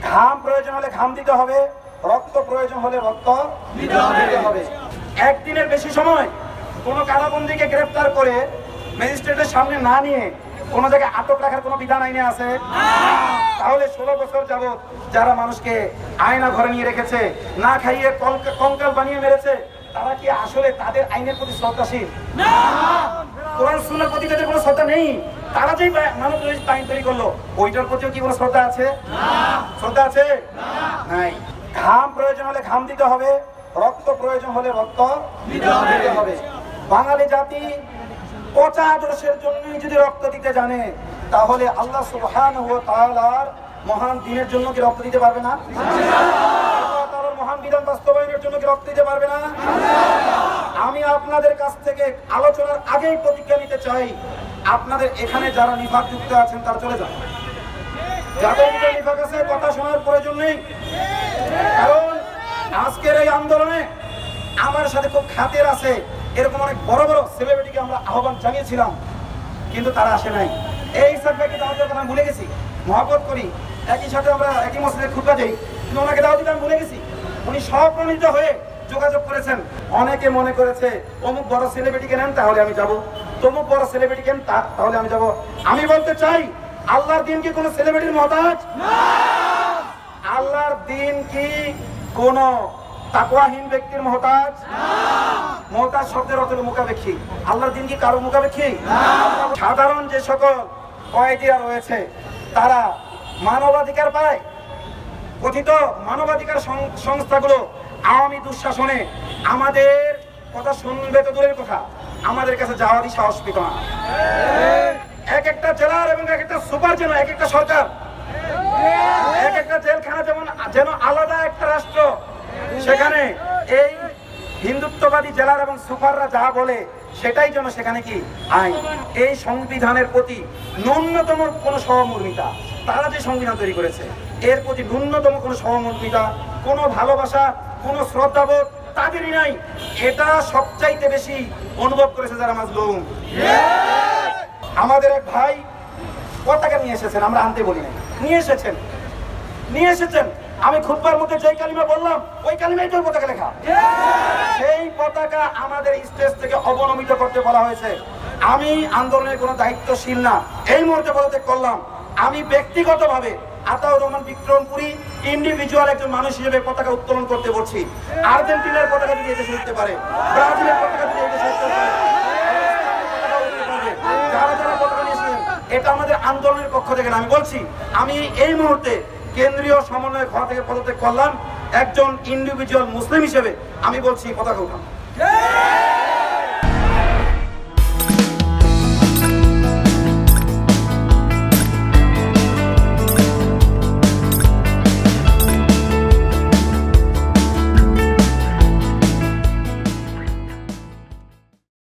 ঘাম প্রয়োজন হলে ঘাম দিতে হবে, রক্ত প্রয়োজন হলে রক্ত দিতে হবে। একদিনের বেশি সময় কোনো কারাবন্দীকে গ্রেফতার করে ম্যাজিস্ট্রেটের সামনে না নিয়ে কোনো জায়গায় আটক রাখার কোনো বিধান আইনে আছে? তাহলে 16 বছর যাবত যারা মানুষকে আয়না ঘরে নিয়ে রেখেছে, না খাইয়ে কঙ্কাল বানিয়ে মেরেছে, তারা কি আসলে তাদের আইনের প্রতি শ্রদ্ধাশীল? কোরআন সুন্নাহর প্রতি তাদের কোনো শ্রদ্ধা নেই। তারা যেই মানব আইন তৈরি করলো, ওইটার প্রতিও কি কোনো শ্রদ্ধা আছে? শ্রদ্ধা আছে? নাই। ঘাম প্রয়োজন হলে ঘাম দিতে হবে, রক্ত প্রয়োজন হলে রক্ত দিতে হবে। বাঙালি জাতি পচা আদর্শের জন্যই যদি রক্ত দিতে জানে, তাহলে আল্লাহ সুবহানাহু ওয়া তাআলার মহান দিনের জন্য কি রক্ত দিতে পারবে না? আল্লাহ তাআলার মহান বিধান বাস্তবায়নের জন্য কি রক্ত দিতে পারবে না? আমি আপনাদের কাছ থেকে আলোচনার আগেই প্রতিজ্ঞা নিতে চাই, আপনাদের এখানে যারা নিফাক যুক্ত আছেন তারা চলে যান। যাদের ভিতরে নিফাক আছে কথা শোনার প্রয়োজন নেই। কারণ আজকের এই আন্দোলনে আমার সাথে খুব খাতির আছে এরকম অনেক বড় বড় সেলিব্রিটিকে আমরা আহ্বান জানিয়েছিলাম, কিন্তু তারা আসে নাই। এই ইসাক ভাইকে দাওয়াতের কথা ভুলে গেছি, মহব্বত করি, একই সাথে আমরা একই মসজিদে খুতবা দেই, কিন্তু ওনাকে দাওয়াত দিতে আমি ভুলে গেছি। উনি স্বপ্রণীত হয়ে যোগাযোগ করেছেন। অনেকে মনে করেছে অমুক বড় সেলিব্রিটিকে নেন তাহলে আমি যাব, তমুক বড় সেলিব্রিটিকে নেন তাহলে আমি যাব। আমি বলতে চাই, আল্লাহর দিন কি কোনো সেলিব্রিটির মহতাজ? আল্লাহর দিন কি কোন তাকওয়াহীন ব্যক্তির মহতাজ? মহতাজ শব্দের অর্থ মুখাপেক্ষী। আল্লাহর দিন কি কারো মুখাপেক্ষী? সাধারণ যে সকল কয়েদিরা রয়েছে তারা মানবাধিকার পায়। কথিত মানবাধিকার সংস্থাগুলো আওয়ামী দুঃশাসনে আমাদের কথা শুনবে তো দূরের কথা, আমাদের কাছে যাওয়ারই সাহস পেত না। এক একটা জেলার এবং এক একটা সুপার যেন এক একটা সরকার, এক একটা জেলখানা যেন আলাদা একটা রাষ্ট্র। সেখানে এই হিন্দুত্ববাদী জেলার এবং সুপাররা যা বলে সেটাই যেন সেখানে কি আইন। এই সংবিধানের প্রতি ন্যূনতম কোনো সহমর্মিতা, তারা যে সংবিধান তৈরি করেছে এর প্রতি ন্যূনতম কোনো সহমর্মিতা, কোনো ভালোবাসা, কোনো শ্রদ্ধাবোধ তাদেরই নাই। এটা সবচাইতে বেশি অনুভব করেছে যারা মাজলুম। আমাদের এক ভাই পতাকা নিয়ে এসেছেন, আমরা আনতে বলি নাই, নিয়ে এসেছেন। আমি খুতবার মধ্যে যে কালিমা বললাম ওই কালিমাই তোর পতাকা লেখা। সেই পতাকা আমাদের স্টেজ থেকে অবনমিত করতে বলা হয়েছে। আমি আন্দোলনের কোনো দায়িত্বশীল না, এই মুহূর্তে পদত্যাগ করলাম। আমি ব্যক্তিগতভাবে আতাউর রহমান বিক্রমপুরী ইন্ডিভিজুয়াল একজন মানুষ হিসেবে পতাকা উত্তোলন করতে বলছি। আর্জেন্টিনার পতাকা যদি এদেশে উঠতে পারে, ব্রাজিলের পতাকা যদি এদেশে উঠতে পারে, যারা যারা পতাকা নিয়েছিলেন, এটা আমাদের আন্দোলনের পক্ষ থেকে আমি বলছি। আমি এই মুহূর্তে কেন্দ্রীয় সমন্বয় ঘর থেকে পদত্যাগ করলাম। একজন ইন্ডিভিজুয়াল মুসলিম হিসেবে আমি বলছি পতাকা উঠান।